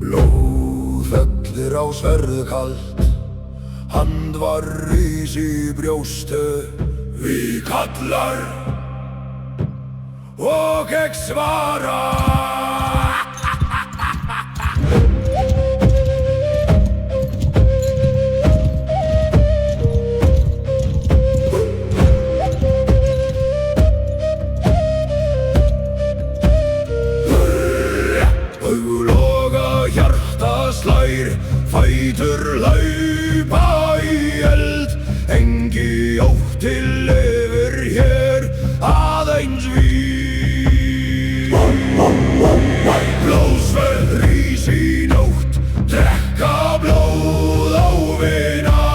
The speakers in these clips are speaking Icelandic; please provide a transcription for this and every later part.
Blóð fellir á sverðið kalt, handvar rís í brjóstu. Við kallar og ég svara. Fætur laupa í eld, engi ótti lifir hér, aðeins við. Blóðsverð rís í nótt, drekka blóð á vina.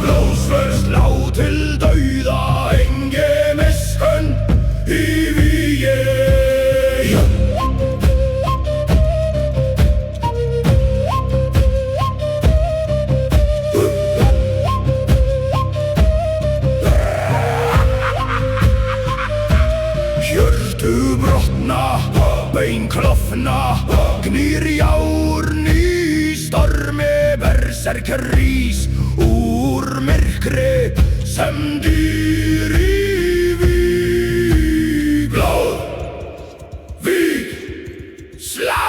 Blóðsverð slá til dauða, engi miskunn í vígi. Brotna, bein klofna, gnýr járn í stormi, berserker rís úr myrkri sem dýr í víg. Blóð, víg, slá,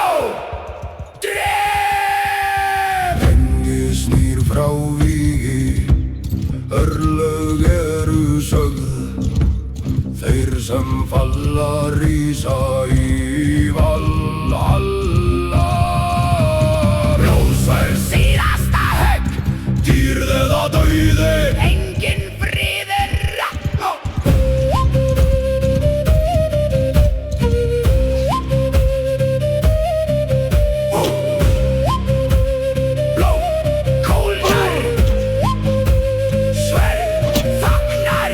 drep. Engi snýr frá vígi, örlög eru sögð. Þeir sem falla rísa í Valhalla. Blóðsverð síðasta högg, dýrð eða dauði, enginn friður. Blóð kólnar, sverð þagnar.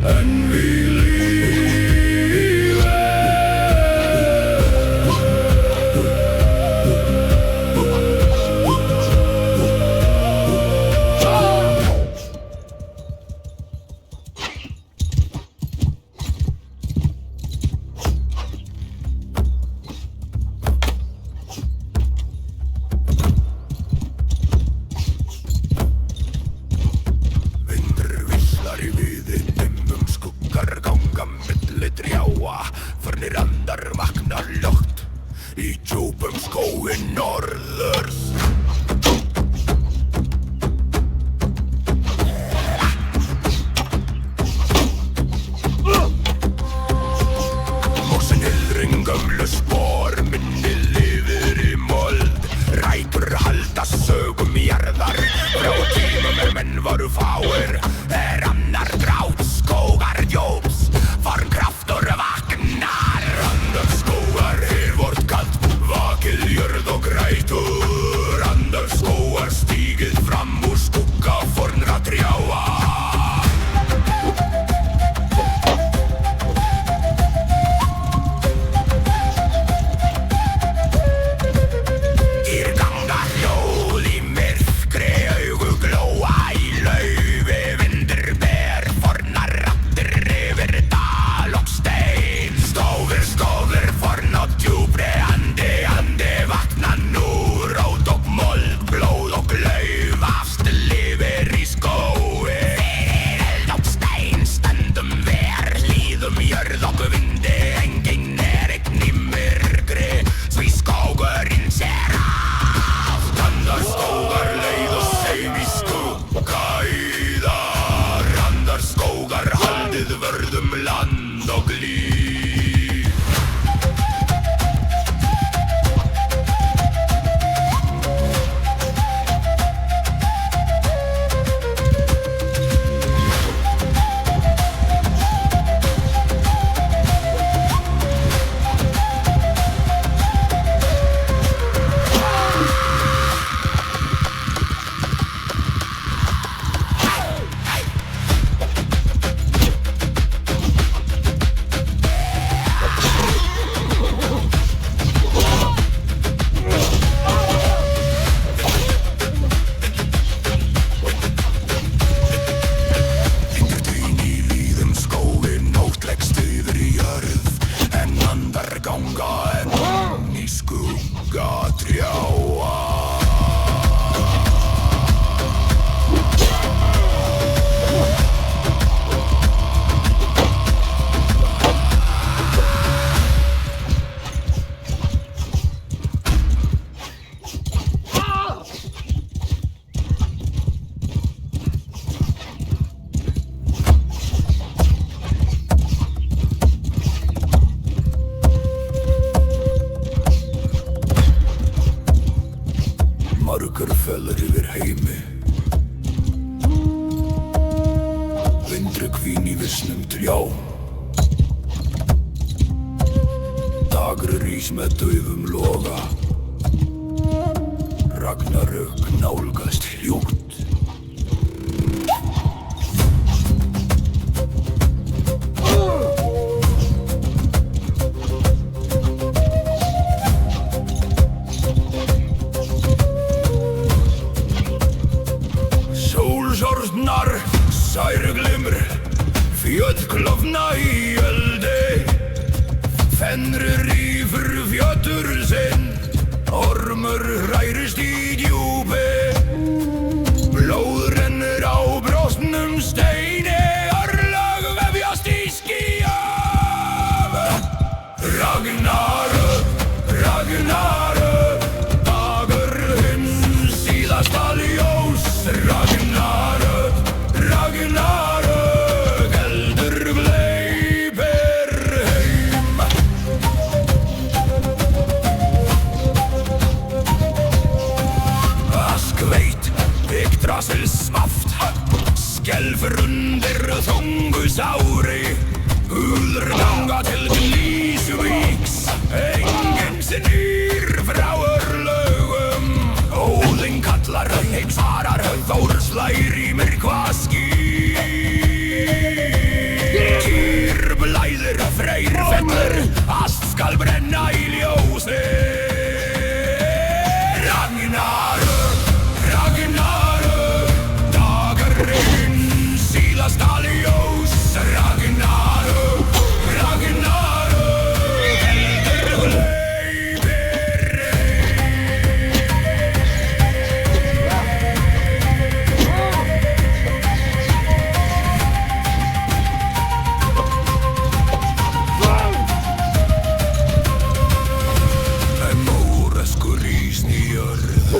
En við lífið. Vindur villar í viði, ganga milli trjáa, förnir andar vakna ljótt í djúpum skógi norðurs. Mosin ildring gömlu spor, minni lifir í mold. Rætur halda sögum jarðar, frá tímum menn voru fáir. Annar drátt skógar djóps, forn kraftur vaknar. Andar skógar vort kallt, vakið jörð og grætur. Andar skógar stígið fram úr skugga fornra trjáa. Dýr ganga hljóð í myrkri, augu glóa í laufi. Vindur ber fornar raddir yfir dal og stein. Skófir forn og djúpri andi, andi vakna nú. Rót og mold, blóð og lauf, afst lifir í skói. Fyrir eld og stein stöndum ver, hlýðum jörð og vindi. Enginn einn í myrkri, því skógurinn sér allt. Andar skógar leið og seim í skugga íðar. Andar skógar haldið vörðum land og líf. ganga skugga trjáa. Margar fellir yfir heimi. Vindri hvín í vissnum trjám. Dagur rís með daufum loga. Ragnarök nálgast hljótt. Sólsortnar, særuglimr, fjöll klofna í eldi. Fenrir rýfur fjötur sinn, ormur hrærist í djúpi. Blóð rennur á brostnum steini, örlög vefjast í skýjum. Ragnarök, Ragnarök, dagur hins síðasta ljós. Ragnarök, Ragnarök, eldur gleypir heim. Askveit, Yggdrasil svaft, skelfur undir þungu sári. Húður ganga til Lýsuvíks, enginn snýr frá örlögum. Óðinn kallar, heim svarar, Þór slær í myrkva ský. Týr blæðir, Freyr fellur, allt skal brenna í ljósi. Ragnarök, Ragnarök, dagurinn síðasta ljós. Ragnarök, Ragnarök, eldur gleypir heim. Móreskur rís í jörð,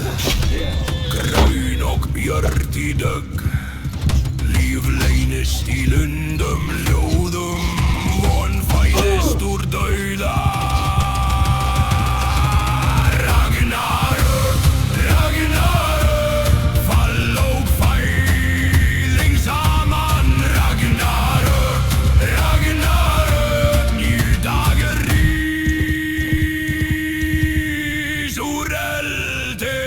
grön og björt í dögg. Líf leynist í lundum ljóðum, von fæðist úr dauða. Ragnarök, Ragnarök, fall og fæðing saman. Ragnarök, Ragnarök, nýr dagur rís úr eldi.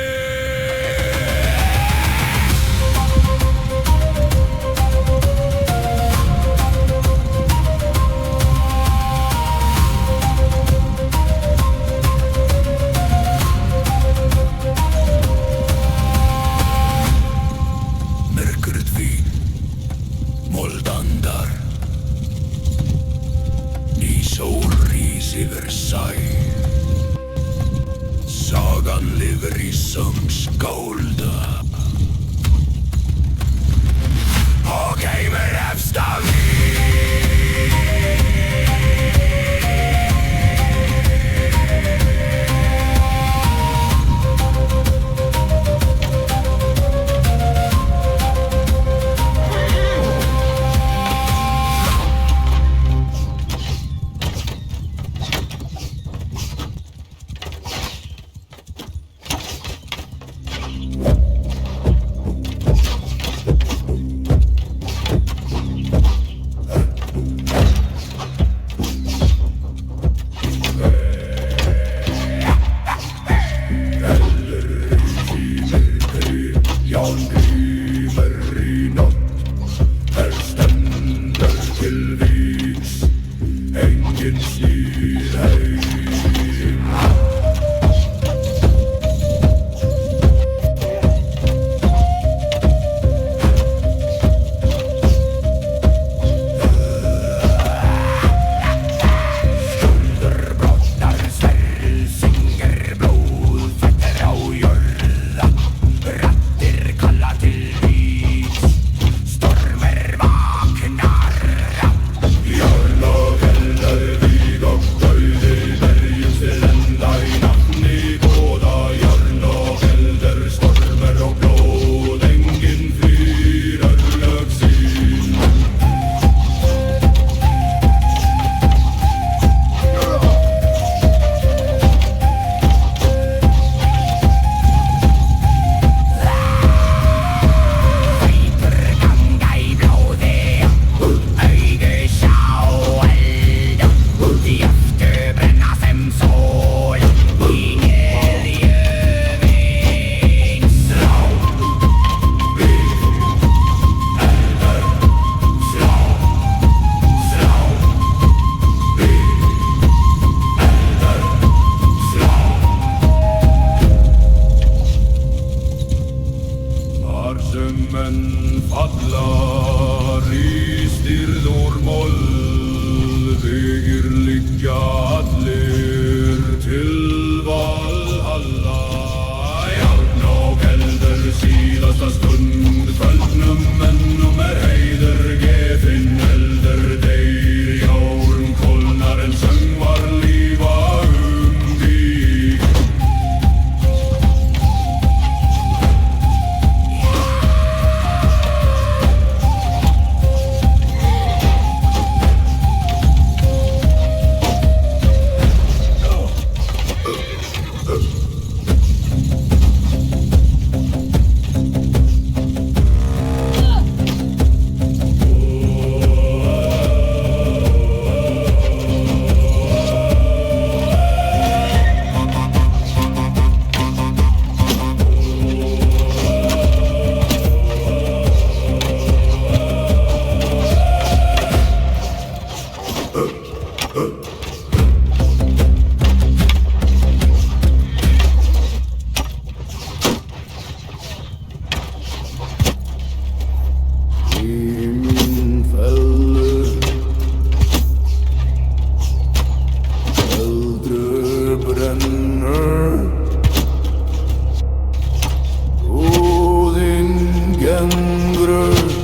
Myrkrið vín, moldandar, ný sól rís yfir sæ. Sagan lifir í söng skálda og geymir efst af Síðasta stund kvöldnum ennum heiður gefinn eldur deyr í árum kólnar en söngvar lífa því. Tíminn fellur, eldur brennur, húðin gengur, allen.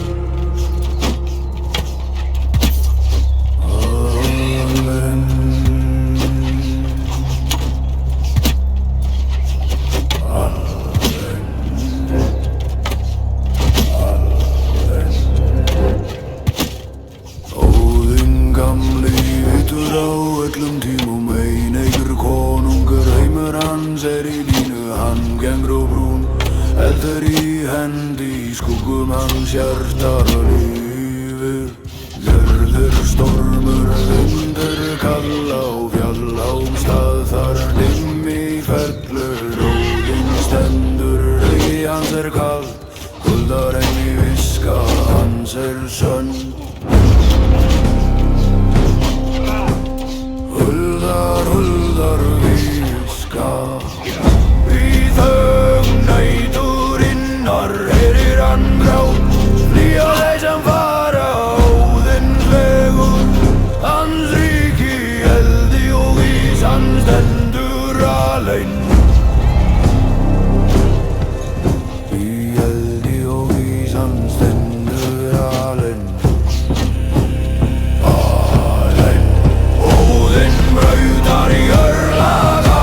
Á öllum tímum eineigur konungur, heimur hans í línu, hann gengur og brún, eldur í hendi, í skuggum hans hjartar lifir. Jörður stormur, vindur kalla á fjallhám stað, þar dimmi fellur, róðinn stendur, rauði hans kall, huldar heimi viska, hans sönn. Huldar viska í þögn næturinnar, heyrir hann grát flýja þeir sem fara óðins vegur. Hans ríki eldi og ís, hann stendur alein. Í eldi og ís, hann stendur alein. Brautar í örlaga,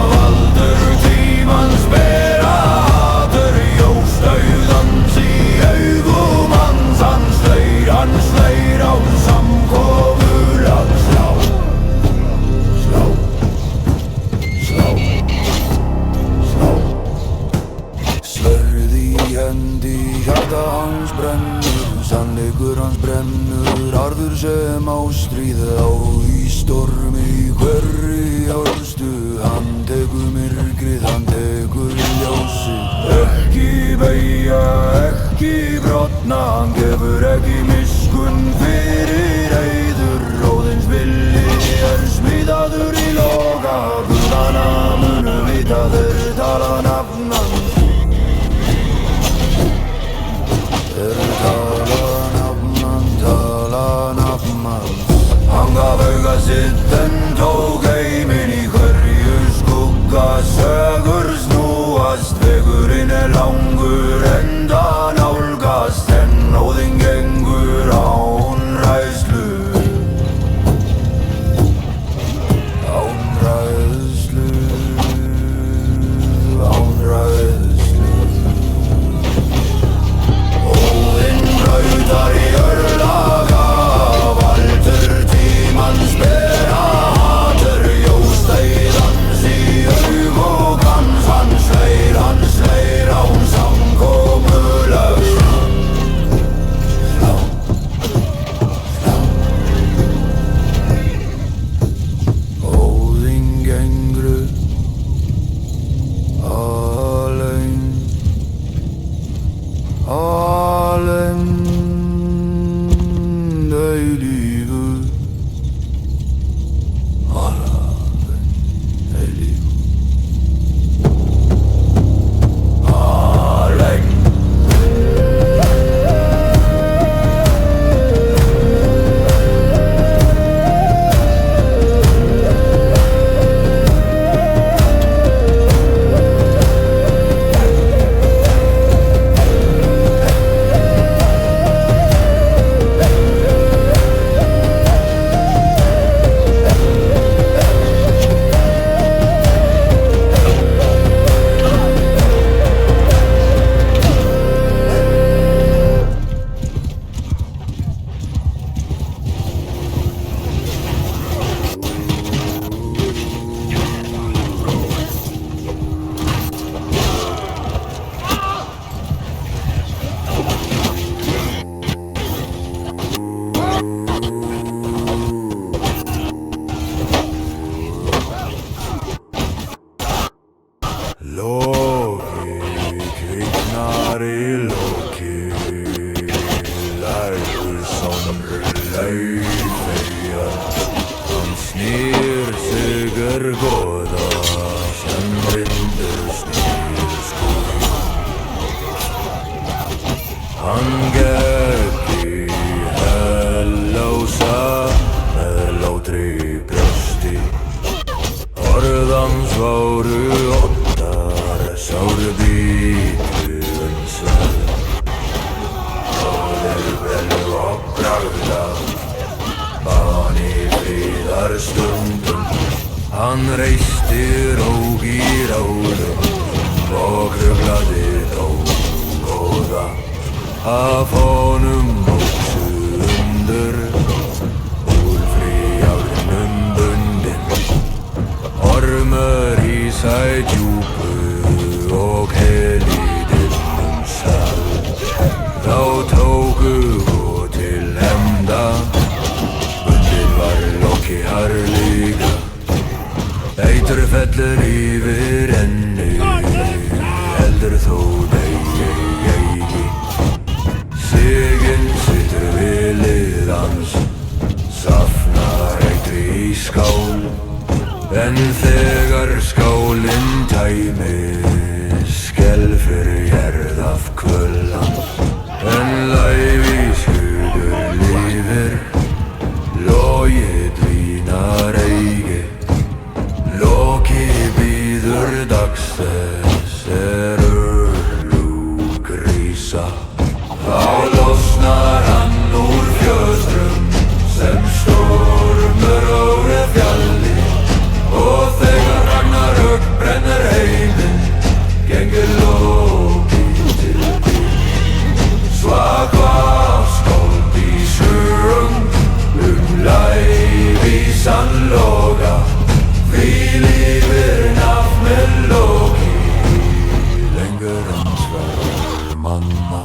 valdur tímans bera hatur, jóstauðans í augum hans, hann sleir á samkomulag. Slá, sverð í hendi, hjarta hans brennur, sannleikur hans brennur, harður sem ástríð á í stormi hverri orðstu. Hann tekur myrkrið, hann tekur ljósið. Ekki beygja, ekki brotna, hann gefur ekki miskunn fyrir eyður. Róðins vilji smíðaður í loka, guðana munu vita þeir tala nafn hans. Þeir tala nafn hans, hann gaf Loki kviknar í Loki, lægur som laufeyjar. Hann snýr sig goða sem vindur snýr skúr. Hann gekk í hellósa með látri brjósti. Orð hans voru óttar, sáru bítu svefn. Óður vel og bragða, bað í friðarstundum. Hann reisti róg í ráðum og kruflaði góða. Af honum óxu undur, úr fríárnum bundinn. Ormur í sæ djúpu og helítinnum sal. Þá tóku til hefnda, bundinn var Loki harðlíka. Eitur fellur yfir henni, heldur þó degi eigi. Siginn situr við hlið hans, safnar eitri í skál. En þegar skálinn tæmist, skelfur hjarð af kvöldan. En lævískuður lifir, logið dvínar eigi. Loki bíður dags þess örlug rísa. Þá losnar hann úr fjötrum sem stormur óre fjalli. Og þegar Ragnarök brennur heiminn, gengur Loki til bíl. Svaka skáld í sögum, lævísan loga. Því lifir nafn með Loki, lengur en sverð manna.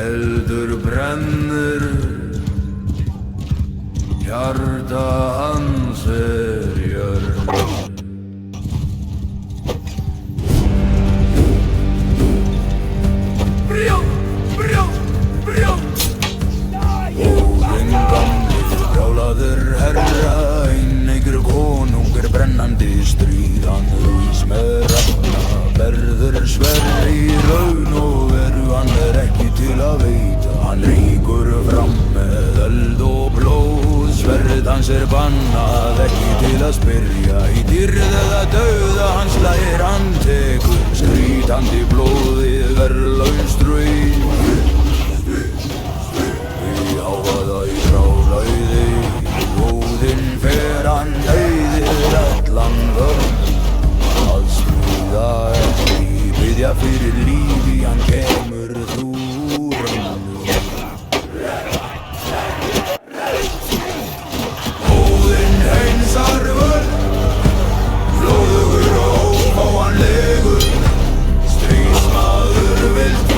Eldur brennur, hjarta hans jörð. Óðinn gamli, brjálaður herra, eineikur konungur brennandi stríð. Hann rís með rafna, verður sverð í raun og veru. Hann ekki til að veita, hann rýkur fram með eld og blóð. Sverð hans bannað, ekki til að spyrja. Í dýrð eða dauða hans slær hann tekur, skrítandi blóðið verðlaust straum. Í hávaða í frálæði, Óðinn fer hann eyðir allan vörn. Að smíða ekki, biðja fyrir lífi, hann kemur úr rönnum. Óðinn hreinsar völd, blóðugur og ófáanlegur. Stríðsmaður vilt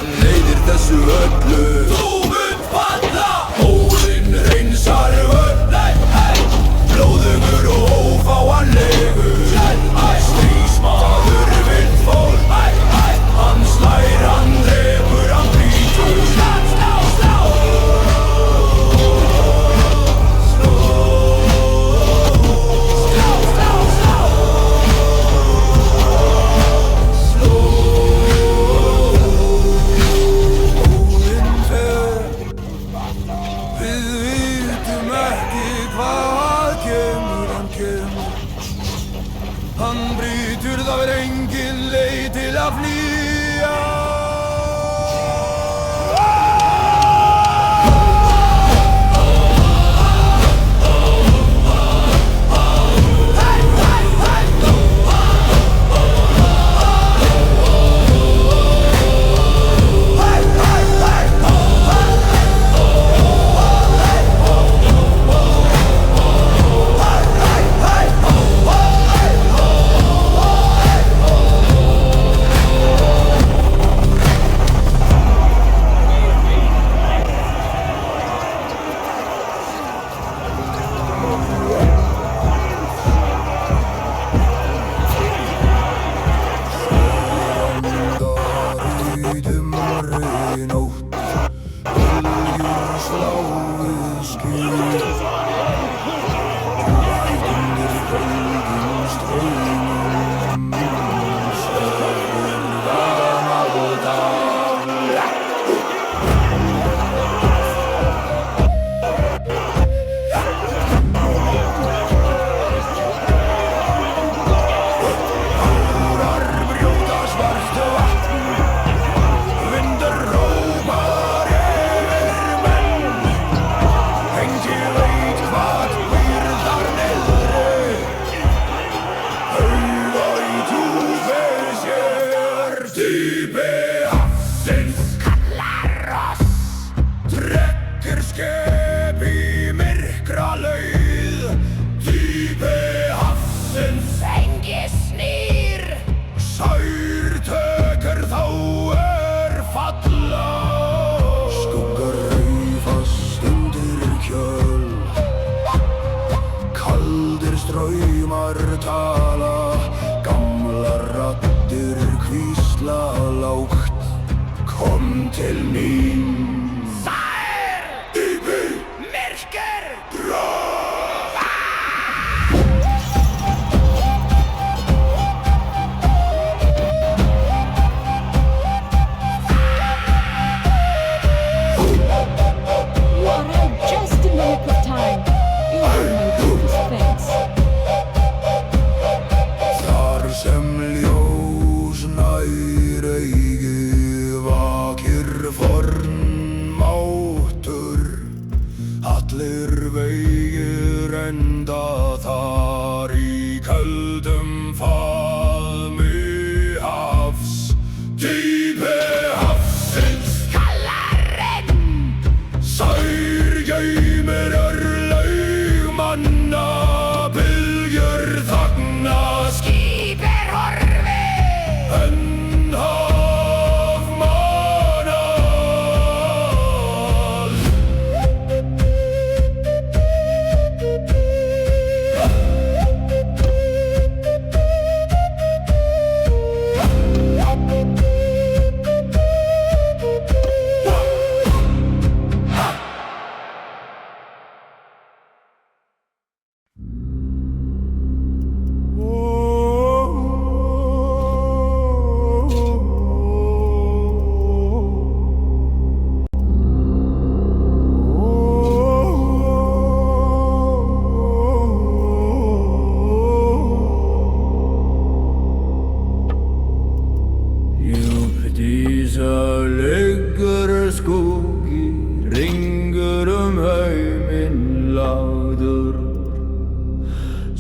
hann leiðir þessu öllu. Þú munt falla, Óðinn hreinsar völl, blóðugur og ófáanlegur, stríðsmaður vill fólk, hann slær, hann drepur, hann brýtur. Hann brýtur, það er engin leið til að flýja.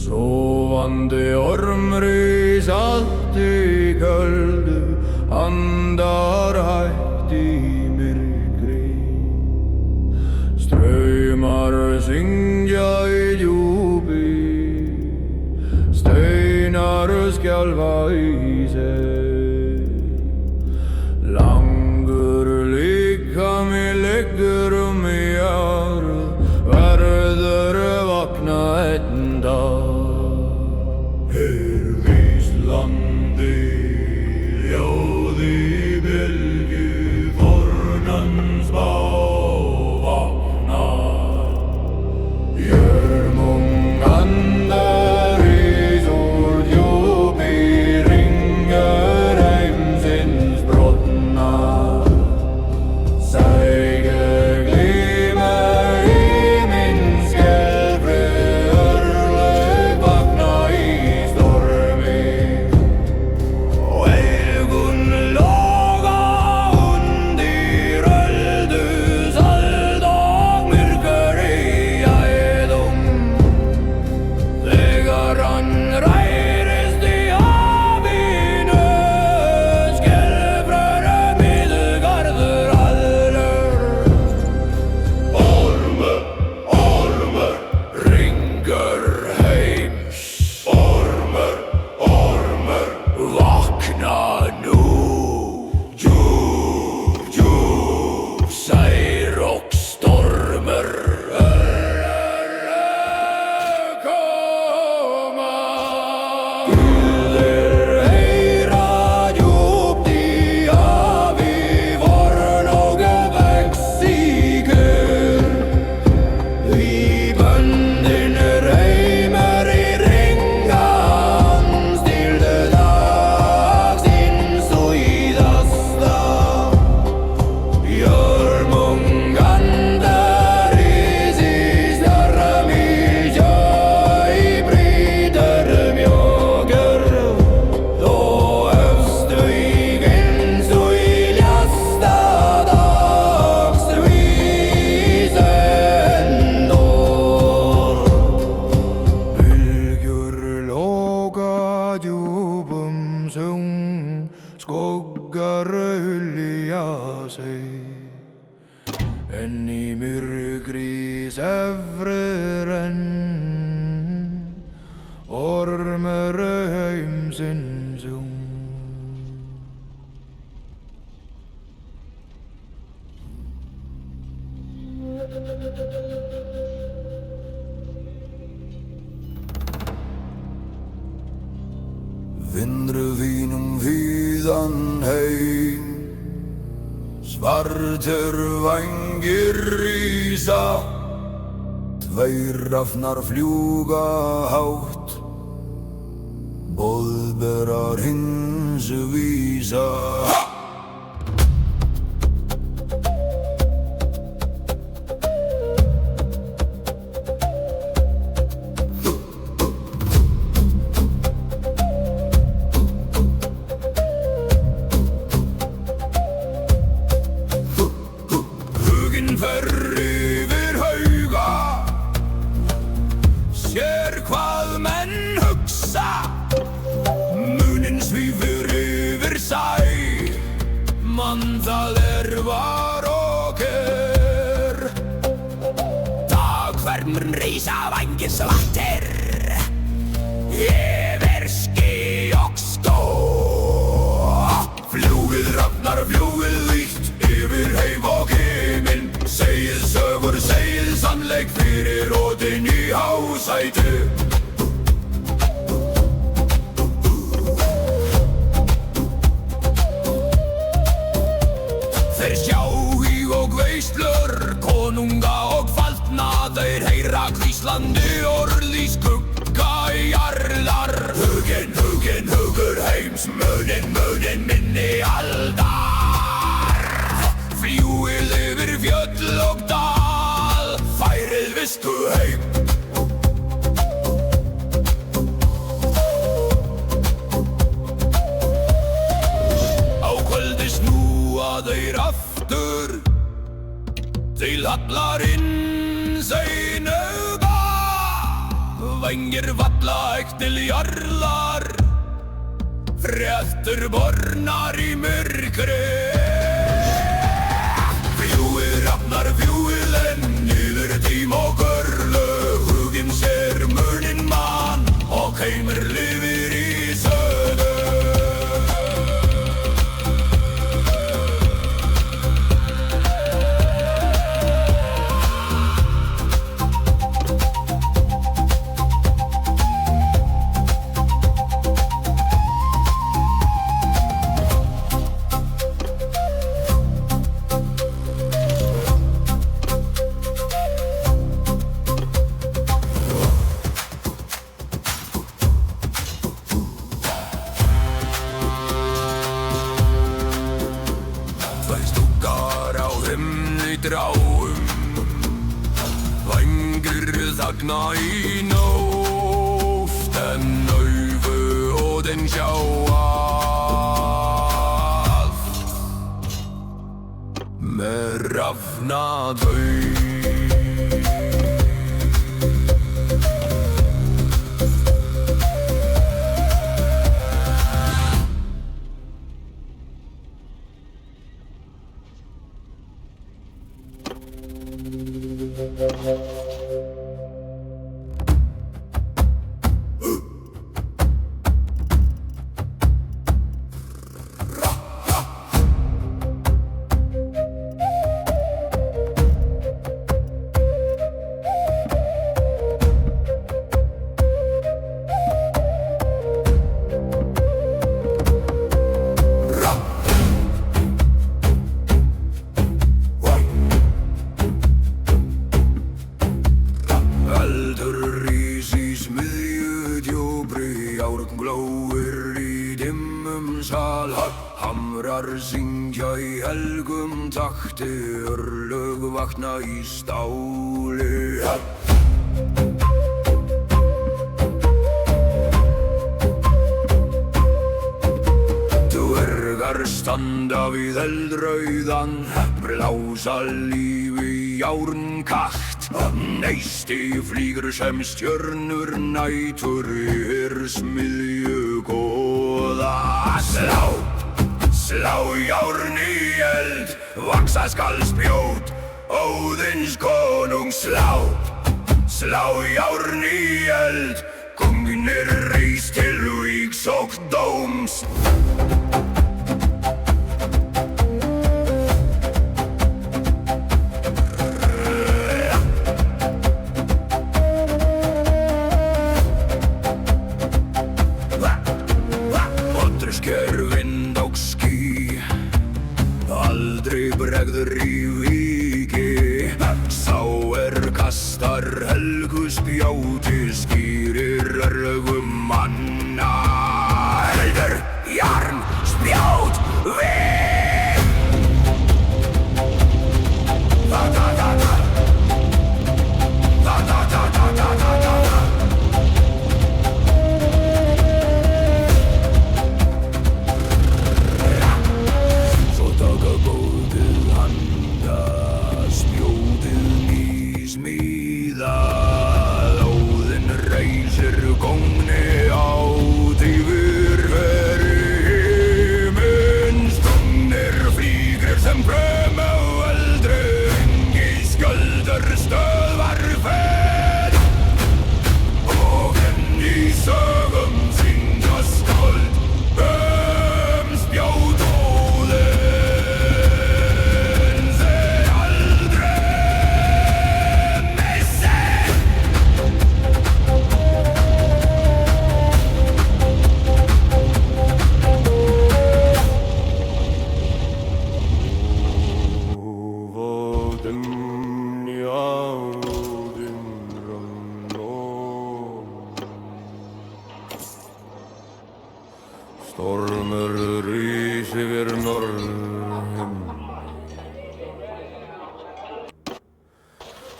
Sovande ormrís allt í köldu, andar hægt í myrkri. Straumar syngja í djúpi, steinar skjálfa í seg. Langur en í myrkri sefrir enn ormur heimsins Vindur vínum víðan heim Svartur vængir rísa Tveir rafnar fljúga hátt Boðberar hins vísa Rísa vængins vattir Yfir ský og stó Fljúgið rafnar, fljúgið vítt Yfir heim og himinn Segið sögur, segið sannleik Fyrir Ódin í hásæti Þeir sjá í og veislur Konunga og faldna Þeir heyra hvíslandi orð í skugga í jarðar Huginn, huginn, hugur heims Munin, munin, minni aldar Fljúið yfir fjöll og dal Færið visku heim Á kvöldi snúa þeir aftur Til hallarins einuga Vængir valla ekki til jarðar Fréttur bornar í myrkri Fljúið rafnar, fljúið enn Yfir tím og görlu Huginn sér munin mann Og heimur lifir í sögu Þagna í nótt En augu Ódin sjá allt Með rafnað Syngja í helgum takti Örlög vakna í stáli Dvergar standa við eldrauðan Blása líf í járnkakt Neisti flýgur sem stjörnur nætur Smiðju góða Slá járn í eld, vaksa skal spjót, Óðins konungs slá. Slá járn í eld, kongnir reis til vígs og dóms. Sker vind og ský, aldrei bregður í víki. Sá kastar helgu spjóti, skýrir örlögum manna. Heldur, járn, spjót, við. Da-da-da-da. Da-da-da-da-da-da-da. Óðinn reisir kóngni át yfir himins. Kongnir flýgrir sem bröm á eldri, engi skjöldur stöðvar fed. Og enn í sögum sýnda stöld, spjót Óðins aldrei missi. Stormur rís yfir norðurhimni.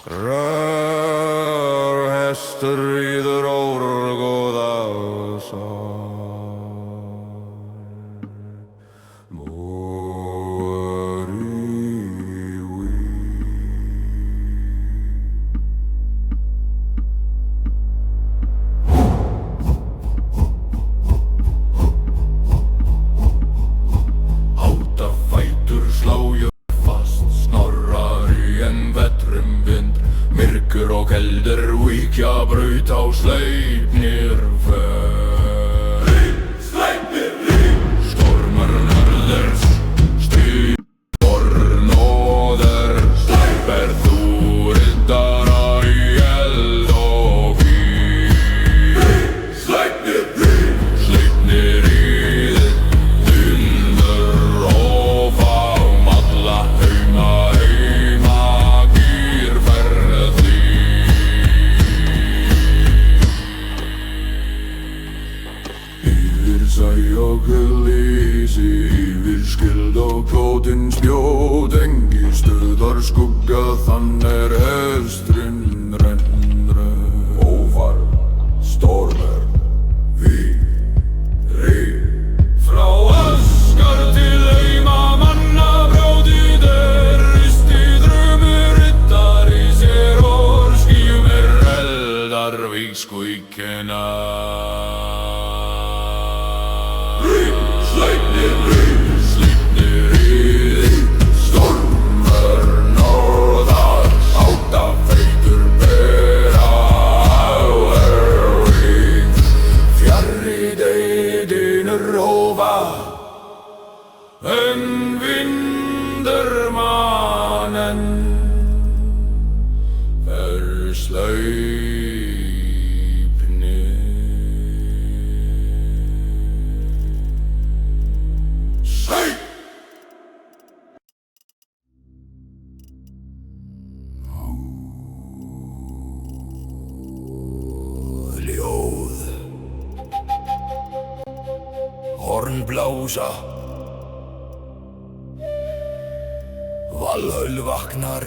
Grár hestur ríður órgóða sá. Mór í vík. Myrkur og keldur víkja braut á Sleipnir fer. Sleipnir ríð. Stormur norðurs, stíg norðurs. Ber þú riddara í eld og víg. Sleipnir ríð. Sleipnir ríð, dyndur og fám alla heima. Og lýsi yfir skyld og klótinn spjót. Engi stöðar skugga, þann hesturinn rennur. Ófar, stormur, víg, ríð. Frá Askar til heima manna brjótið risti drömmur riddari sér og skýmir eldar vígskvíkina. Sleipnir ríð, stormur norðars, átafeitur bera víg. Fjarri deyðinur hófa, en vindur mannen Sleipnir. Horn blása, Valhöll vaknar.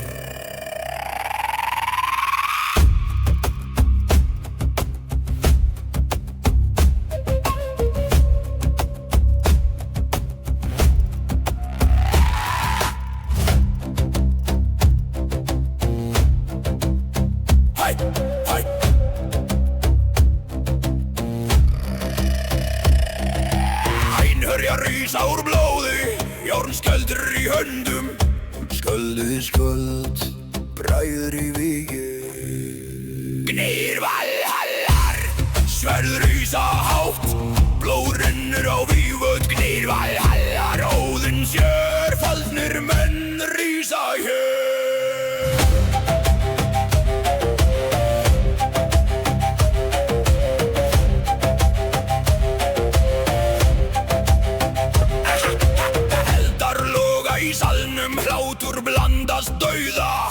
Einherja rísa úr blóði, járnskjöldur í hönd. Ölduskvöld, bræður í vígi. Gnýr Valhallar, sverð rísa hátt, blóð rennur á vígvöld. Gnýr Valhallar, Óðinn sér, faldnir menn rísa hér. Í salnum hlátur blandast dauða,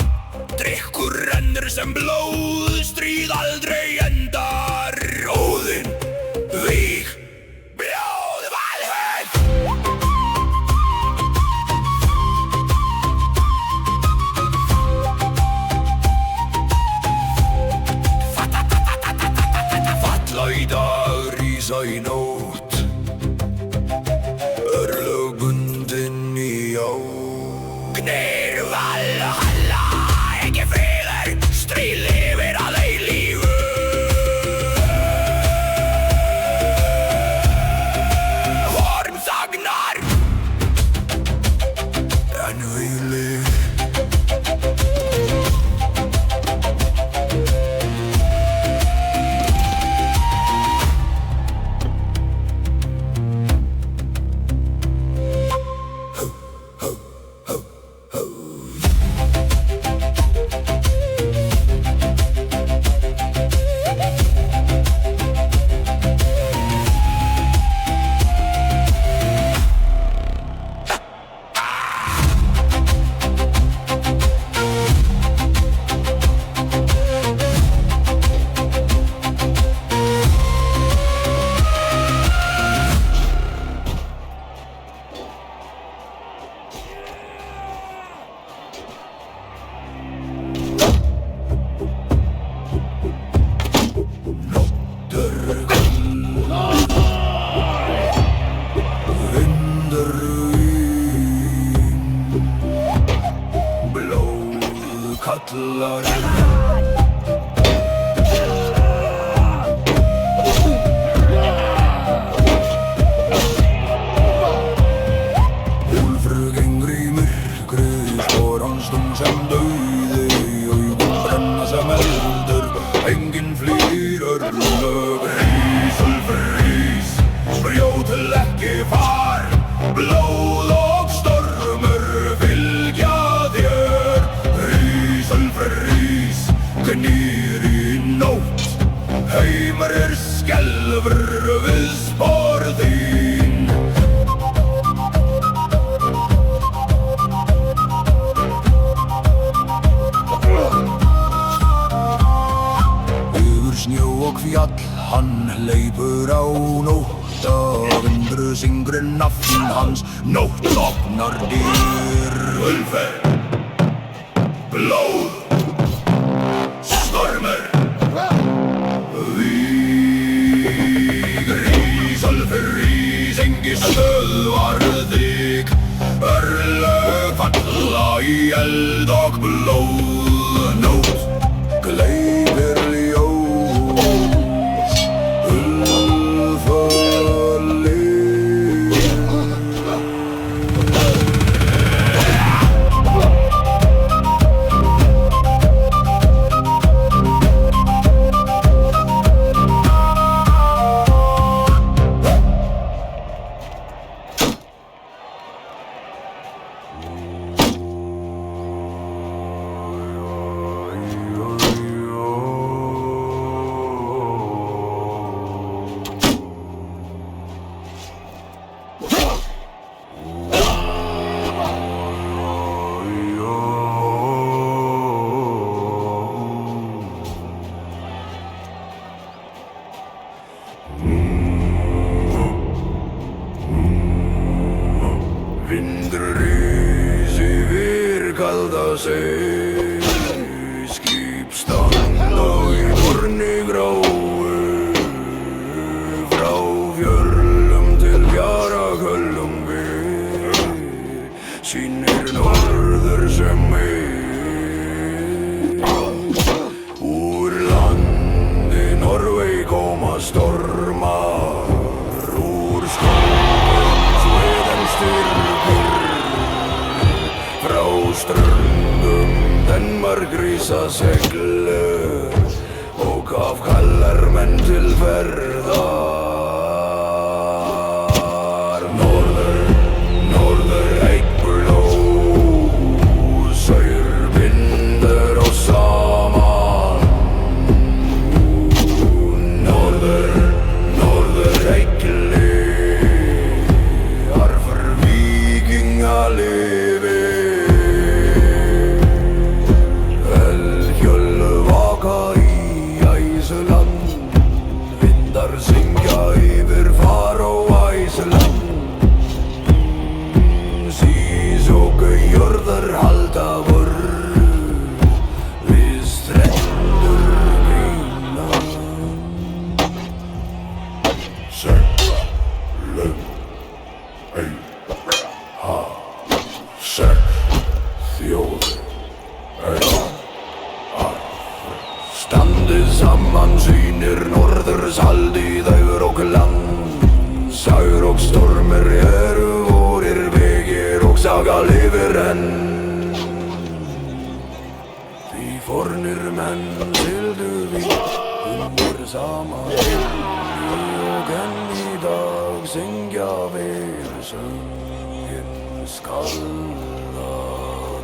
drykkur rennur sem blóð, stríð aldrei endar. Óðinn, víg, blóð, Valhöll. Falla í dag, rísa í nótt, örlög bundin í ár. Gnýr Valhalla, ekki friður, stríð lifir að eilífu. Vorm þagnar, En við lifum. Kallar Úlfur gengur í myrkrið, spor hans sem dauði, augun brenna sem eldur, enginn flýr örlög. Rís, Úlfur rís, brjótil ekki far, blóð og stormur fylgja þér. Rís, Úlfur rís, gnýr í nótt, heimur skelfur við spor þín. Yfir snjó og fjall hann hleypur á nótt, vindur syngur nafn hans, nótt opnar dyr. Úlfur, blóð, stormur, víg. Rís, Úlfur rís, engi stöðvar þig, örlög falla í eld og blóð. Nótt gleypir ljós, Úlfur lifir. Vindur rís yfir kalda seg, skip standa í borni gráu, frá fjöllum til fjaraköllungi, sýnir norður sem mig. Úr landi Norveg koma stormar, úr skógum Sveden styrkur, frá strönd reisa seglur og gaf kallar menn til ferðar. Norður eikbló, saur bindur og saman. Norður eikli, arfur víkingalifi. Vindar syngja yfir far og Æsland. Sís og jörðar halda vörð við strendur mína. Seglum ei sex þjóðir ei standið saman sýnir norðurshaldið augur og land. Saur og stormur eru vorir vegir og saga lifir enn. Því fornir menn sildu við undir sama himni og enn í dag syngja við söngin skalla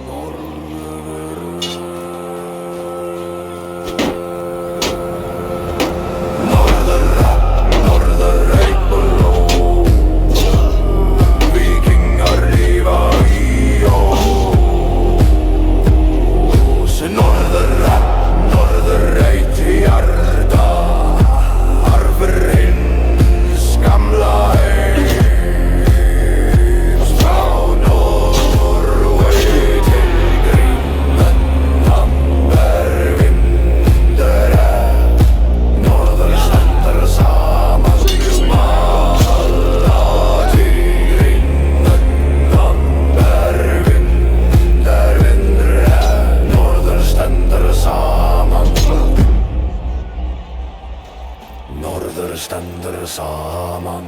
norður. Norður eit hjarta, arfur hins gamla heims. Frá Norvegi til Grænlands vindur norður stendur saman. Smala til Grænlands vindur norður stendur saman. Norður stendur saman.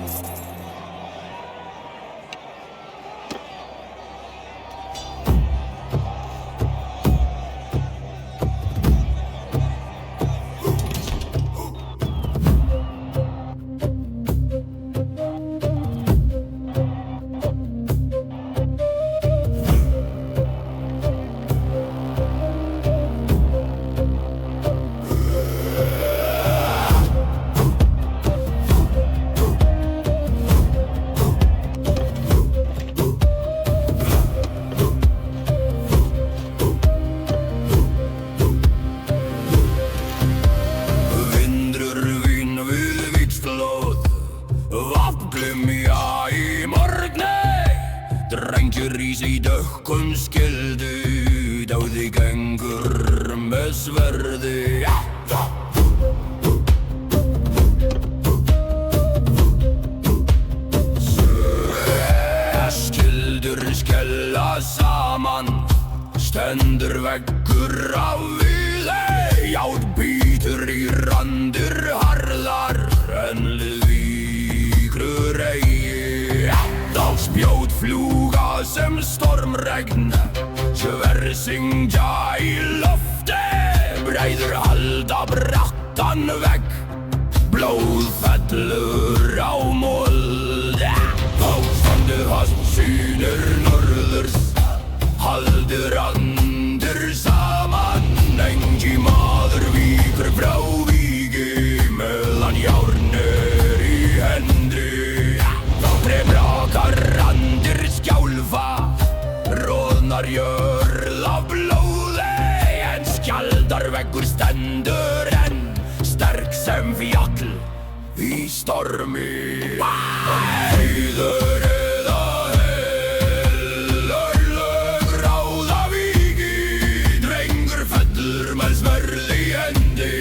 Drengir rís í dökkum skildu, dáði gengur með sverði. Skildur skella saman, stendur veggur á viði. Járn bítur í randir harðar, en liðvíkrur eigi. Þá spjót fluga sem stormregn, sverðsyngja í lofti. Breiður halda brattan vegg, blóð fellur á mold. Ástandið hans sýnir norðurs, haldið randir saman. Engi maður víkur frá vígi, meðan járn í hendi. Brakar randir skjálfa, roðnar jörð af blóði. En skjaldarveggur stendur enn, sterk sem fjall í stormi. Heiður eða hell, örlög ráða vígi. Drengur fellur með sverð í hendi,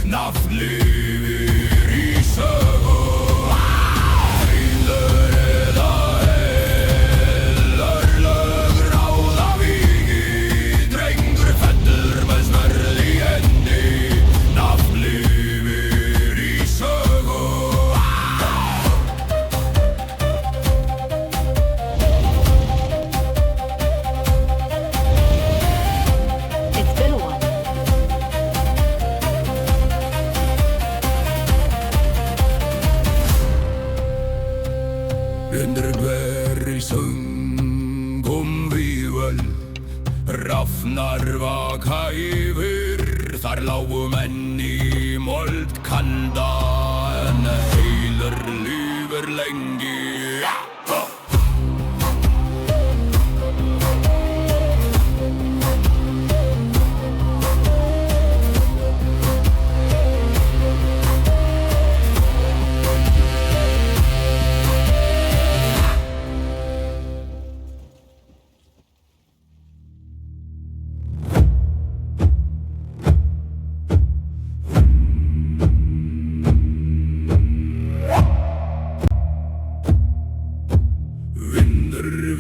nafn lifir í sögu. Narvakæfur, þar lágu menn í mold kalda, en heiður lifir lengi.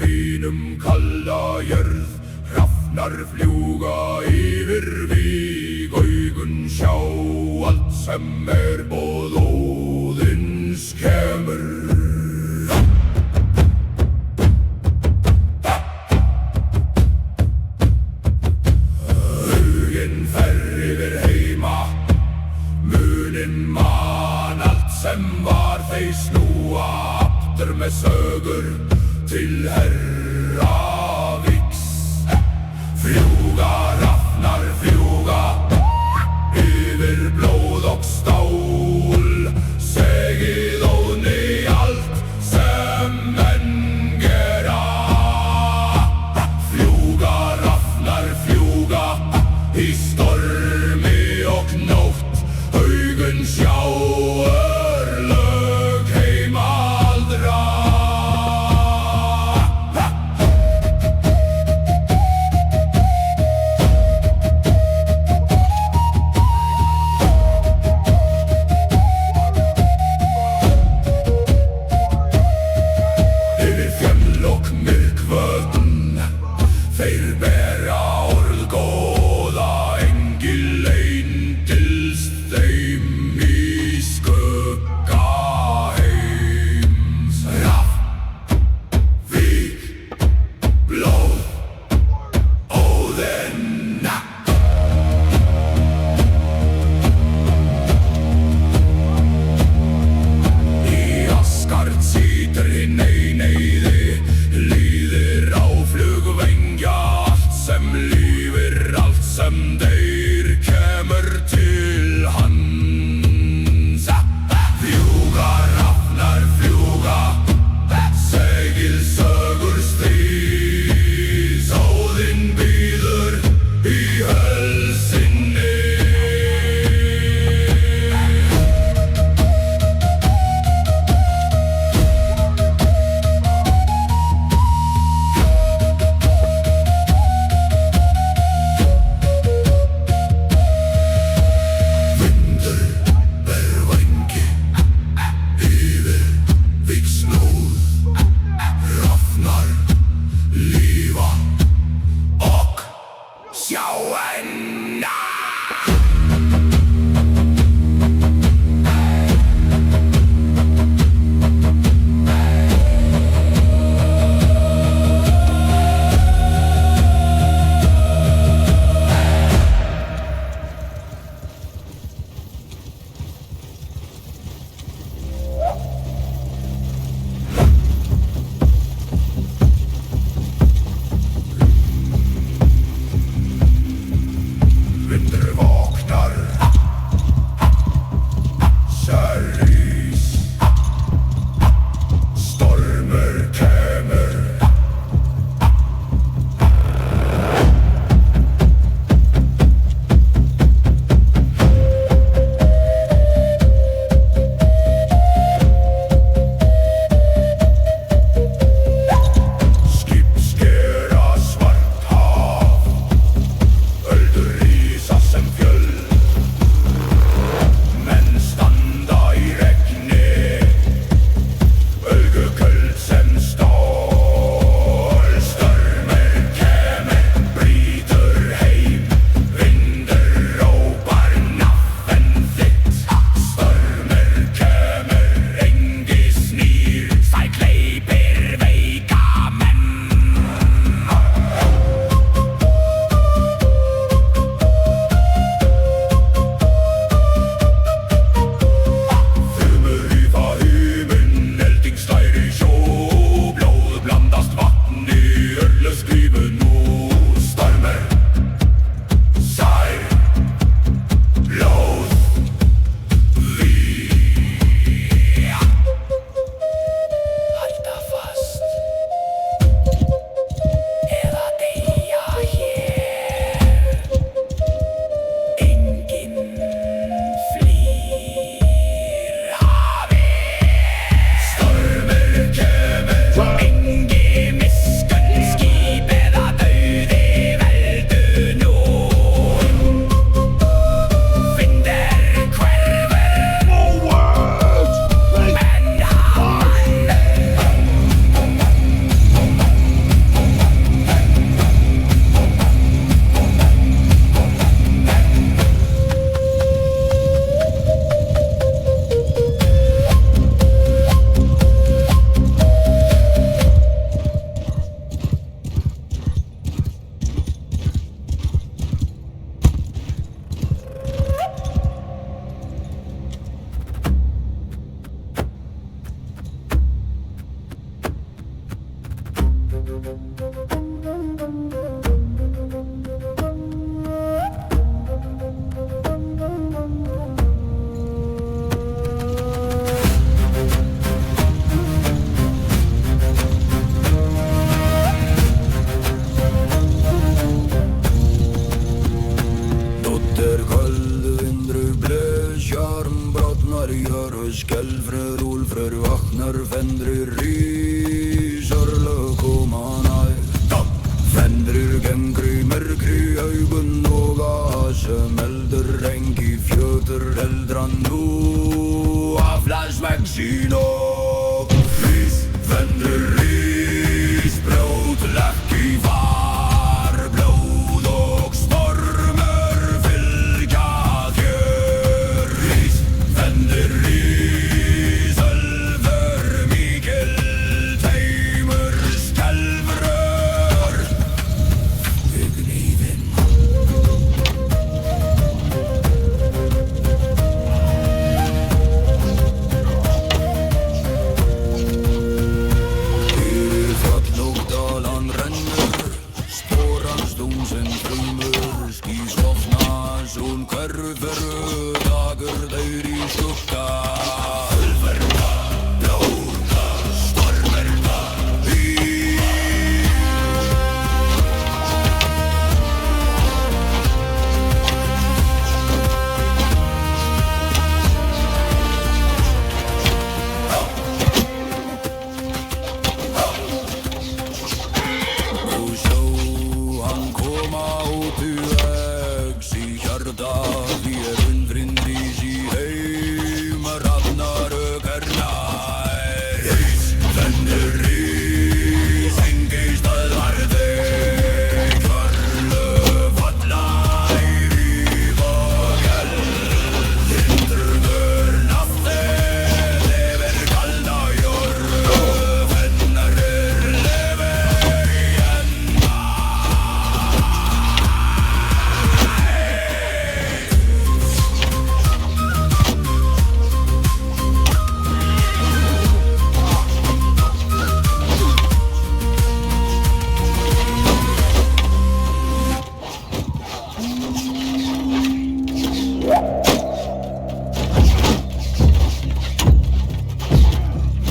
Vínum kalda jörð, hrafnar fljúga yfir víg, augun sjá allt sem boð Óðins kemur. Huginn fer yfir heima, munin man allt sem var, þeir snúa aftur með sögur til Herravíks. Fljúga, rafnar fljúga yfir blóð og stál, segið óðni allt sem menn gera. Fljúga, rafnar fljúga í stormi og nótt, augun sjá örlög heimaldra. Þeir bera orð góða, engil eindilst þeim í skugga heims. Rafn, víg, blóð, Óðinn. Í Asgard situr hinn eineyði, líðir á flugvengja, allt sem lifir, allt sem deyr, kemur til hans. Fljúga, rafnar fljúga, segið sögur stríðs, Óðinn bíður í hölsinni. Vindur vak skelfrer, úlfrer, vaknar, fendrir, rísarlega koma nær. Fendrir, gengri, merkri, augun og sem eldur, rengi, fjötur, eldran nú, aflagsvegg sín og rís. Fendrir, rís, brjót, lekki, far, blóð og stormur fylgja þér. Rís, fendir, rís, ölfur, mikil, teimur, skelfrör, hugnífinn. Yfir fjall og dal hann rennur, spor hans dúnsinn frumur, ský sofnas, hún hverfur, dagur deyr í skugga. Ölverða, blóða, stormverða, og sjó hann koma út í vegs í hjarta, því undrinn rís í heim, Ragnarök nær. Rís, fendir, rís, engi stöðvar þig, kvörlu falla í ríf og eld. Hindrugur naftið yfir kalda jörðu, fennarir lifi í enda.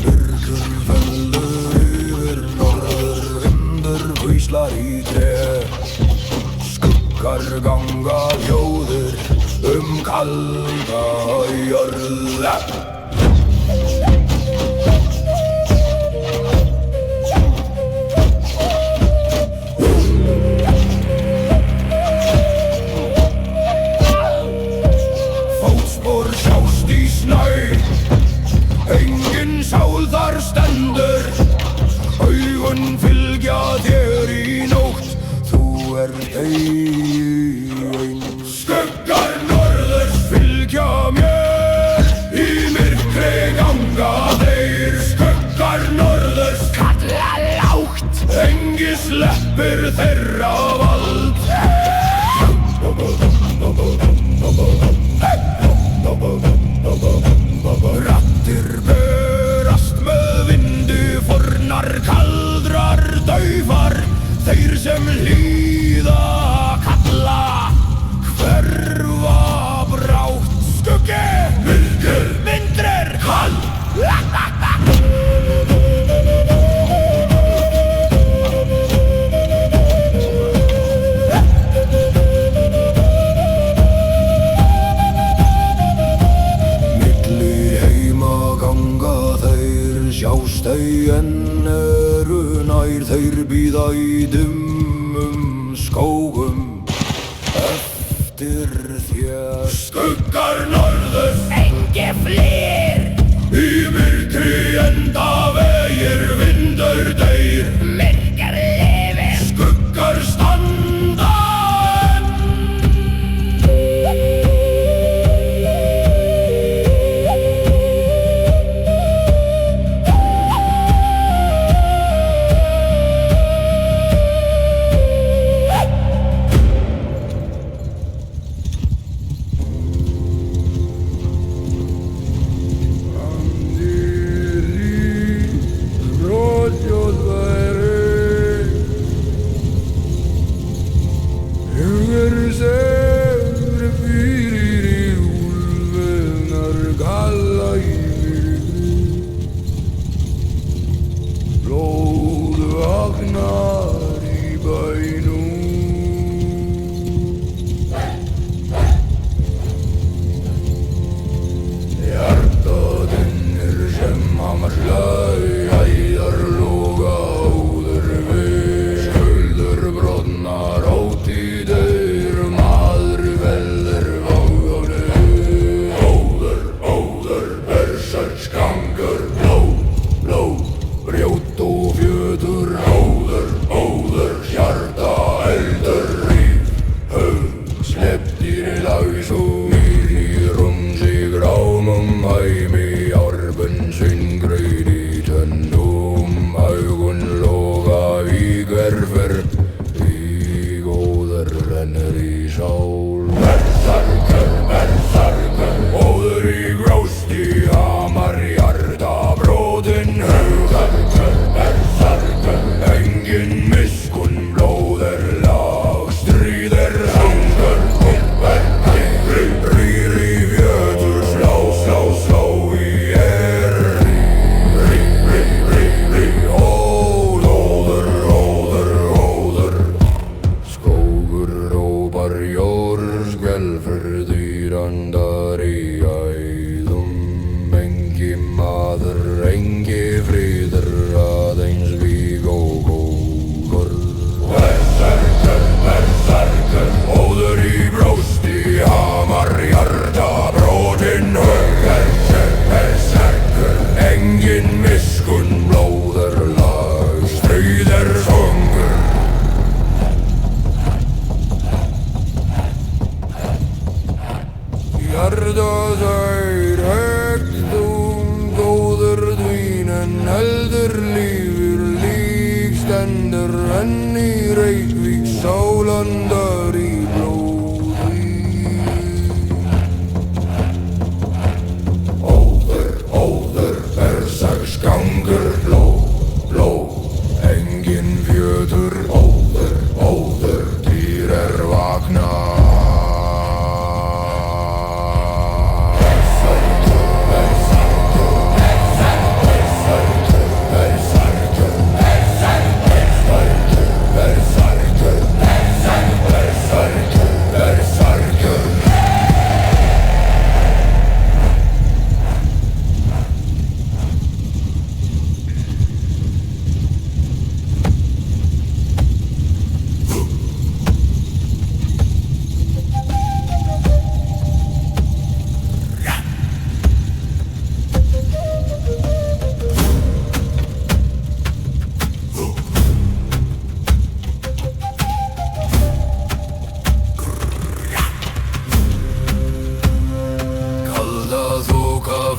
Urgur fellur yfir norður, vindur hvíslar í tré, skuggar ganga hljóðir kalda jörð. Fótspor sjást í snæ, engin sál þar stendur, augun fylgja þér í nótt, þú ert ein. Skuggar norðurs fylgja mér, í myrkri ganga þeir. Skuggar norðurs kalla lágt, engi sleppir þeirra vald. Raddir berast með vindi, fornar kaldrar daufar, þeir sem hlýða kalla, hverfa brátt. Skuggi, myrkur, vindrir, kall. Sjást ei enn eru nær, þeir bíða í dimmum skógum eftir þér. Skuggar norðurs, engi flýr, í myrkri enda vegir, vindur deyr, myrkar lifir, skuggar standa enn. eftir lausu Nýr sig grámum heimi Arben sinn gröð í tönnum Augun loga í hverfer Í góður rennur í sál Berserker Óður í grósti hamar hjarta brotin Berserker Engin miskunn blóðir lag stríðir hangur Rýr í fjötur slá í Óður Skógur rópar jórr skvelfur dýrandar í æðum Engi maður, engi friður aðeins víg og kókur Berserker Óður í brjósti hamar hjarta brotin Berserker Engin miskunn blóðir lag stríðir hungur Hjarta þær hegðum góður dvínen heldur lífur lík stendur enn í Reykvík sálandar í blóði Óður berserksgangur bló engin fjötur Óður dýr vakna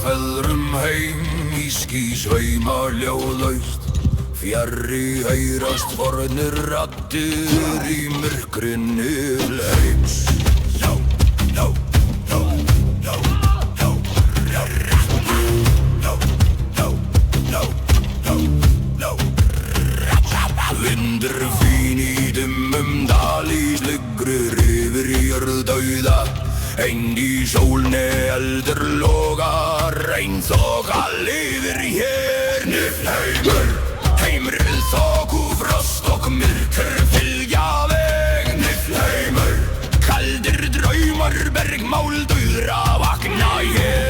Feðrum heim í ský sveima ljóðlaust Fjarri heyrast fornir raddir í myrkrinu leims Vindur fín í dimmum dalís liggur yfir jörðauða Ein í sólni eldur logar Ein þoka lifir hér Niflheimur Heimrið þoku frost og myrkur fylgja veg Niflheimur Kaldir draumar bergmál dauðra vakna hér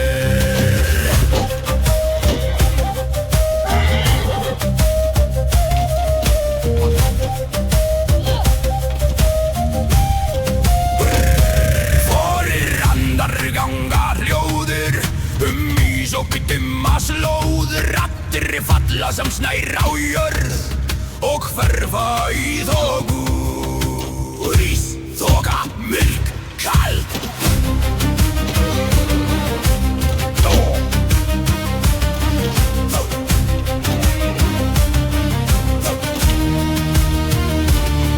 Ganga hljóðir ís og dimma slóðir Raddir falla sem snær á jörð og hverfa í þoku Rís, þoka, myrk, kald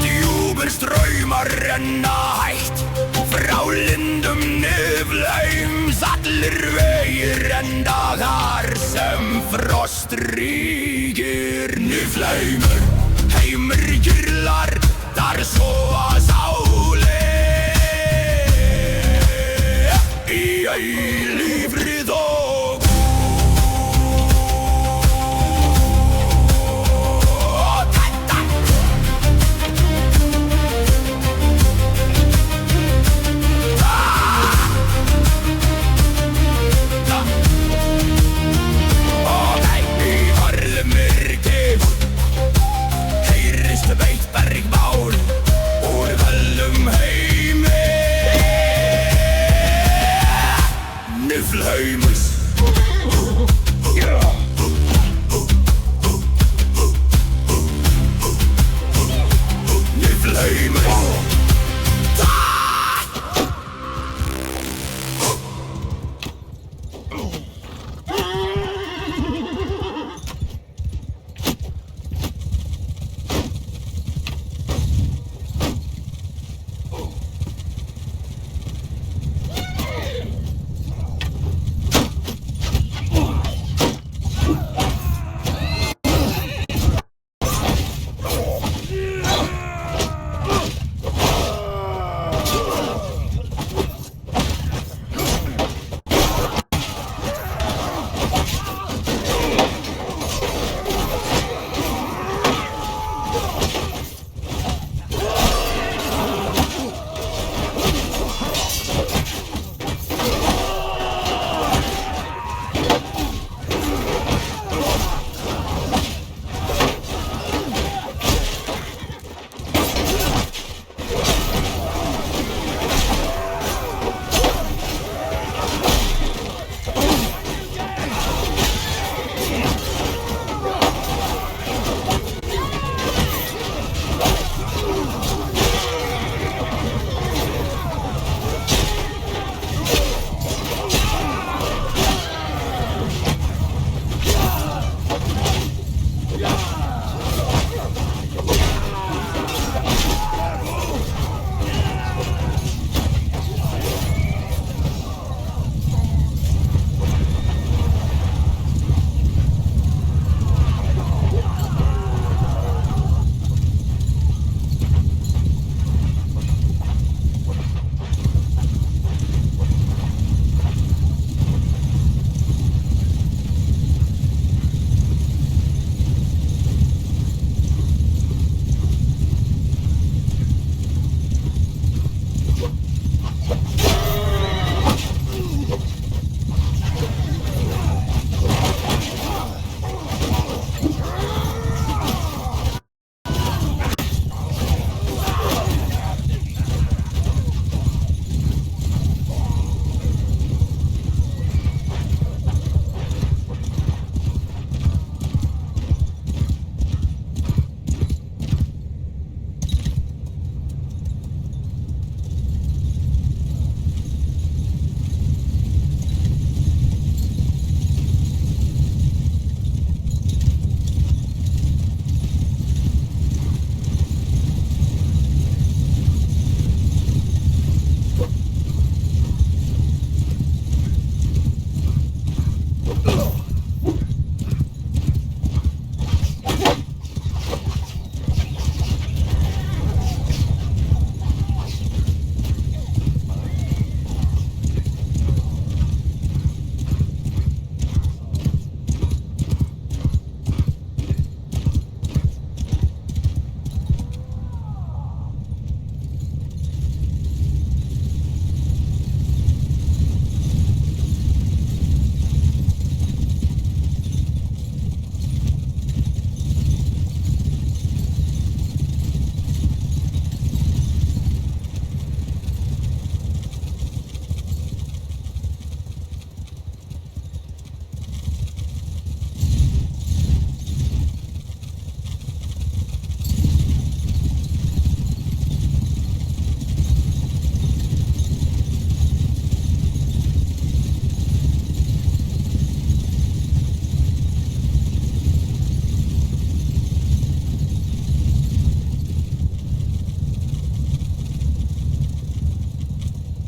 Djúpir straumar renna hægt frá lindum Niflheims allir vegir enda þar sem frost ríkir Niflheimur, heimur kyrlar, þar sofa sálir í eilífri þoku Heyrist beitt bergbál úr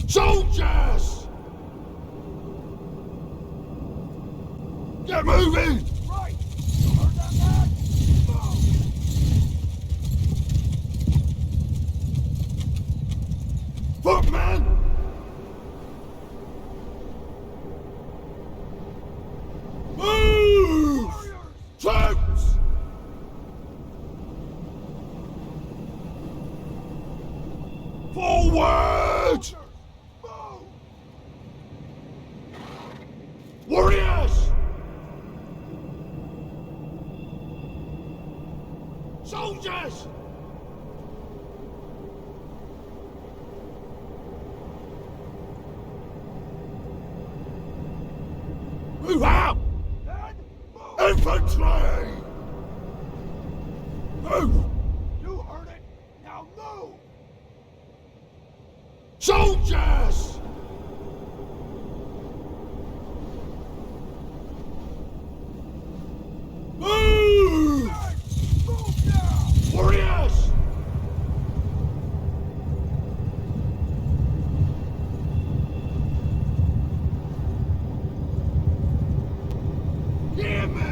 Soldiers! Get moving! Right! You heard that, man? Move! Footman! Move! Troops! Forward! Move! Warriors! Soldiers! Move out! Infantry! Move! You heard it! Now move! Soldiers! Move! Move now! Warriors! Hear me!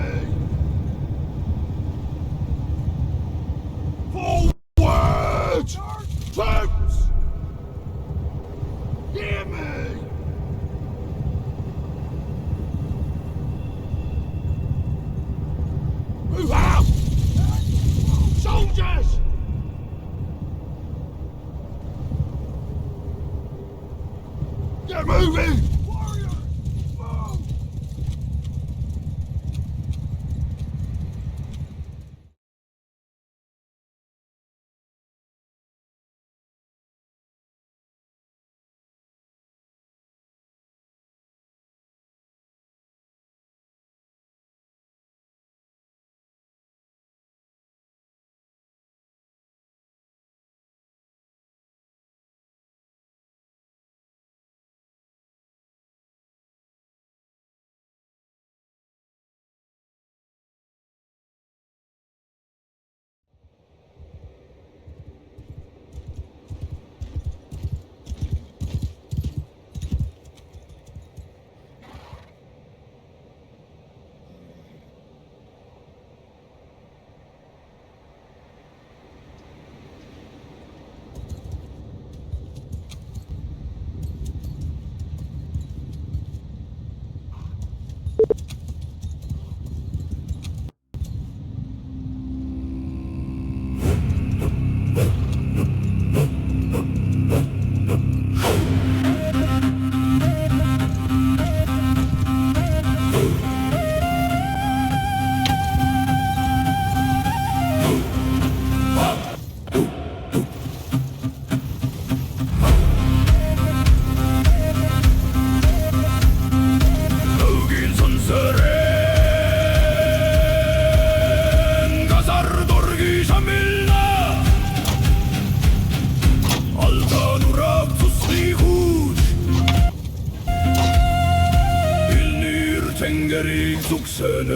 Forward! Troops! Hear me! Move out! Soldiers! Get moving! Warriors! Move! 탱게리 속세는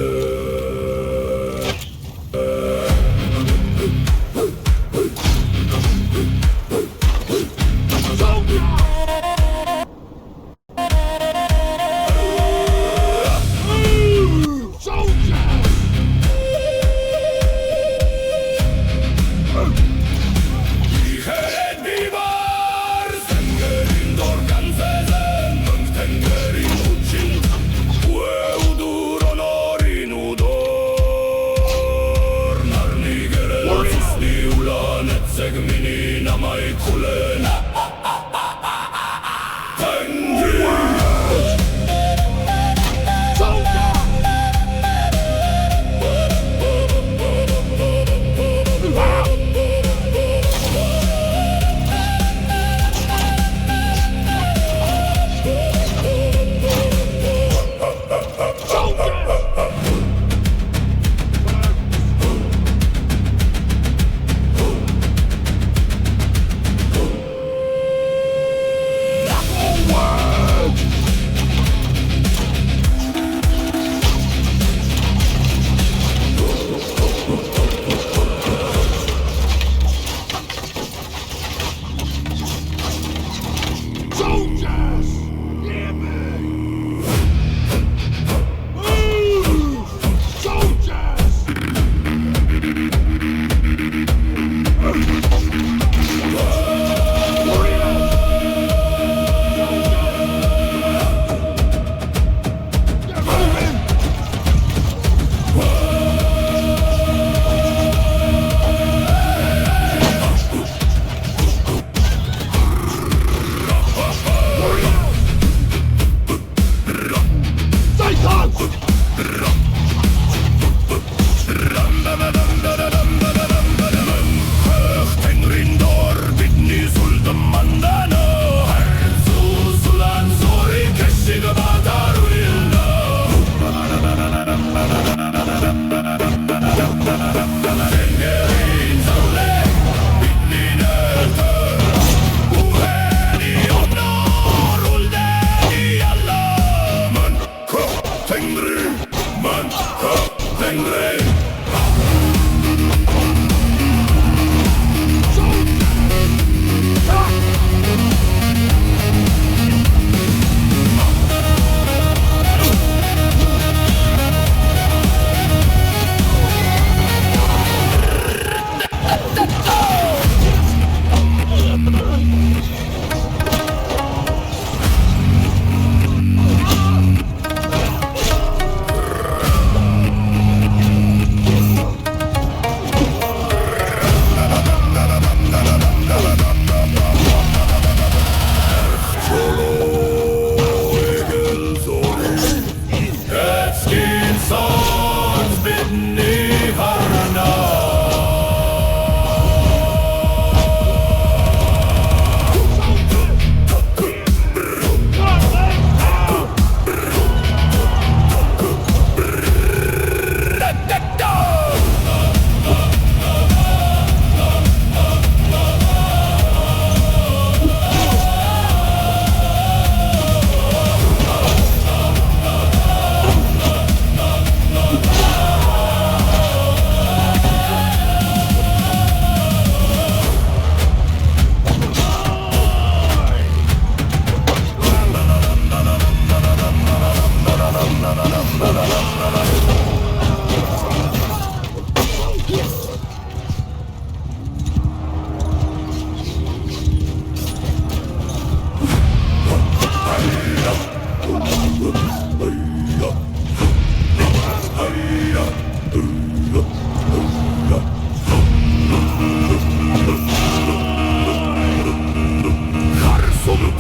우두로 너린 우도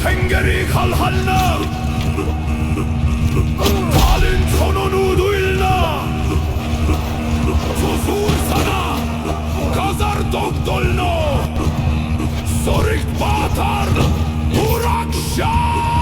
팽개리 갈할나 달인 천원 우두일나 수술사나 가사르 독돌노 소릭 바탈 우락샤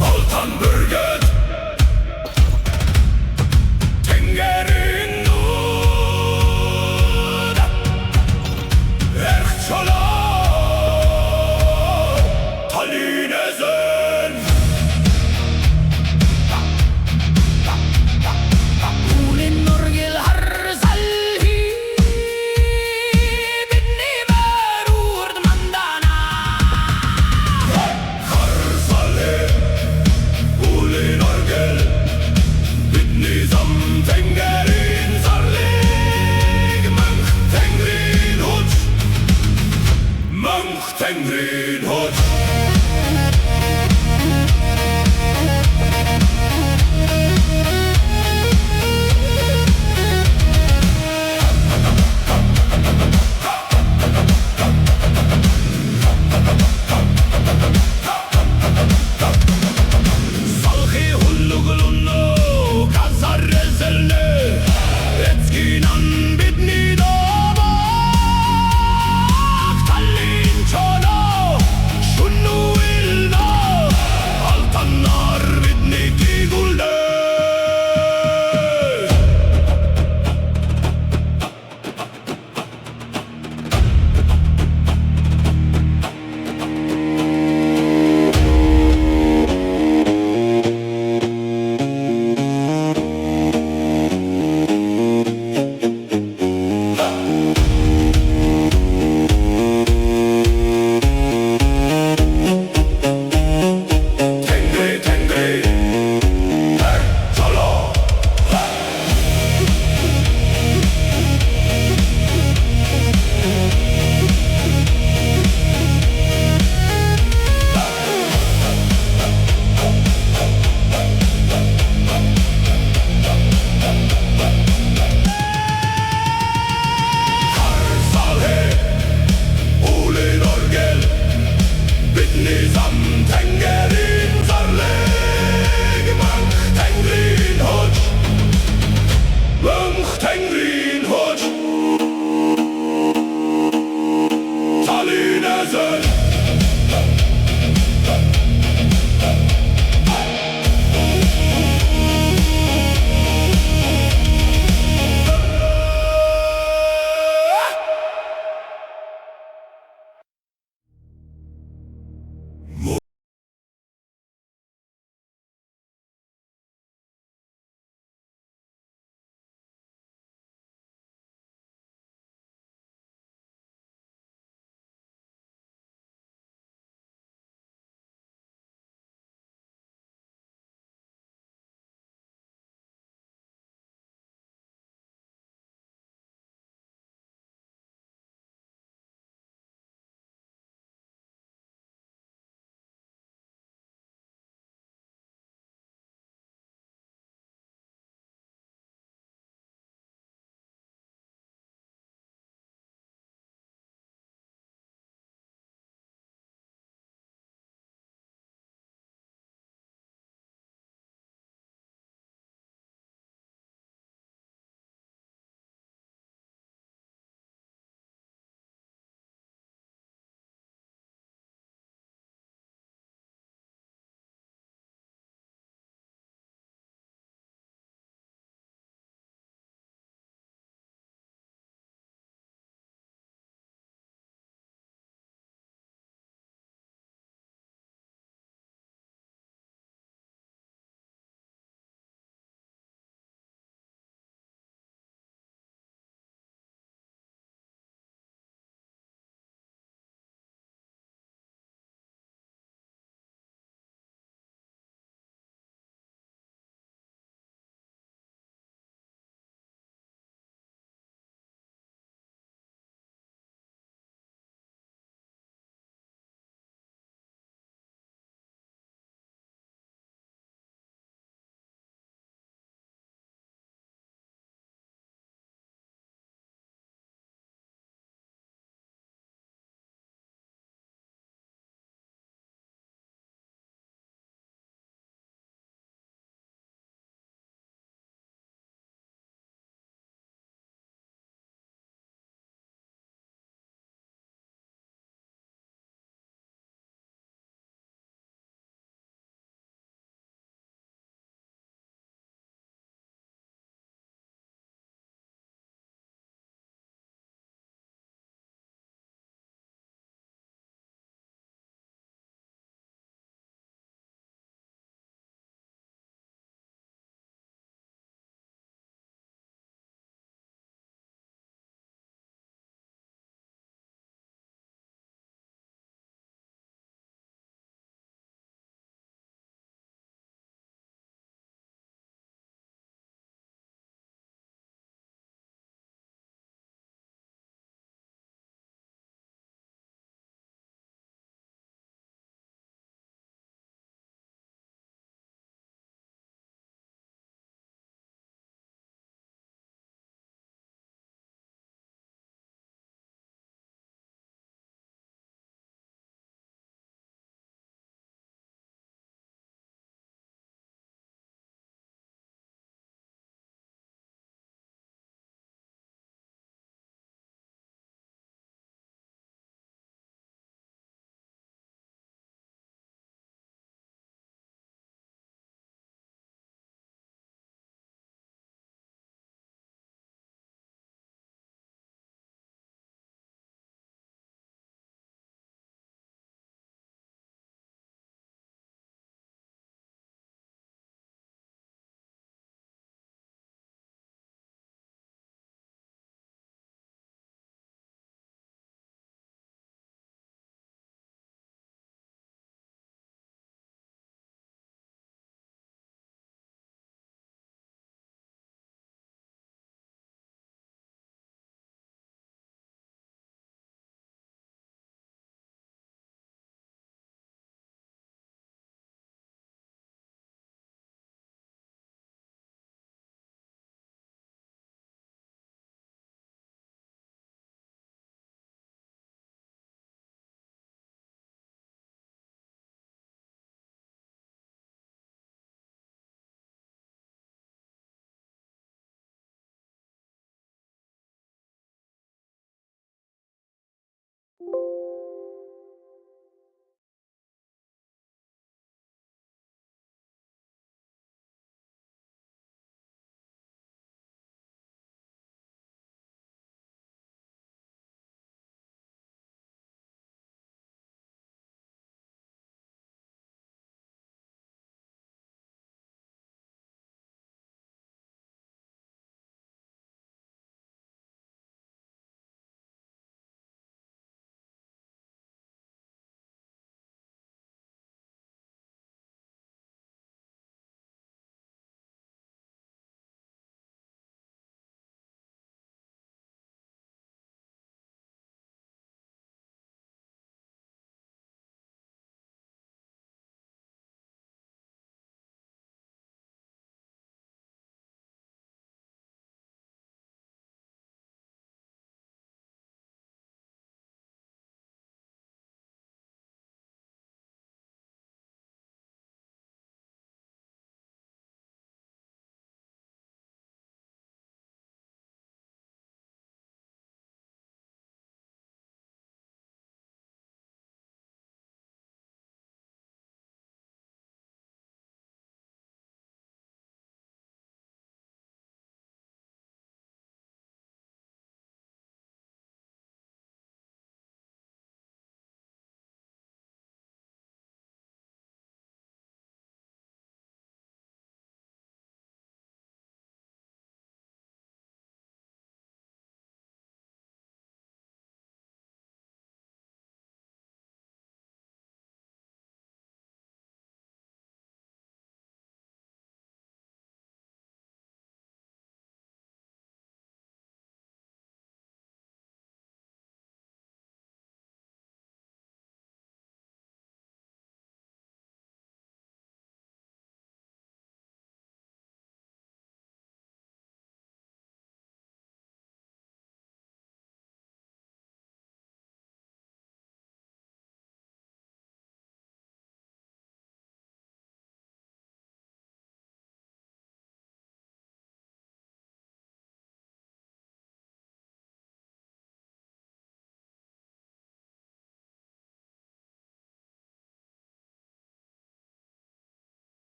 Altanbürget tengerin nuud Erhtsala Tallinnesen kuulin nurgil harsalhi pinnimäär uurdmandana Harsale kuulin orgel Vitnisam tengerin sarlig Mönch tengrin huts Mönch tengrin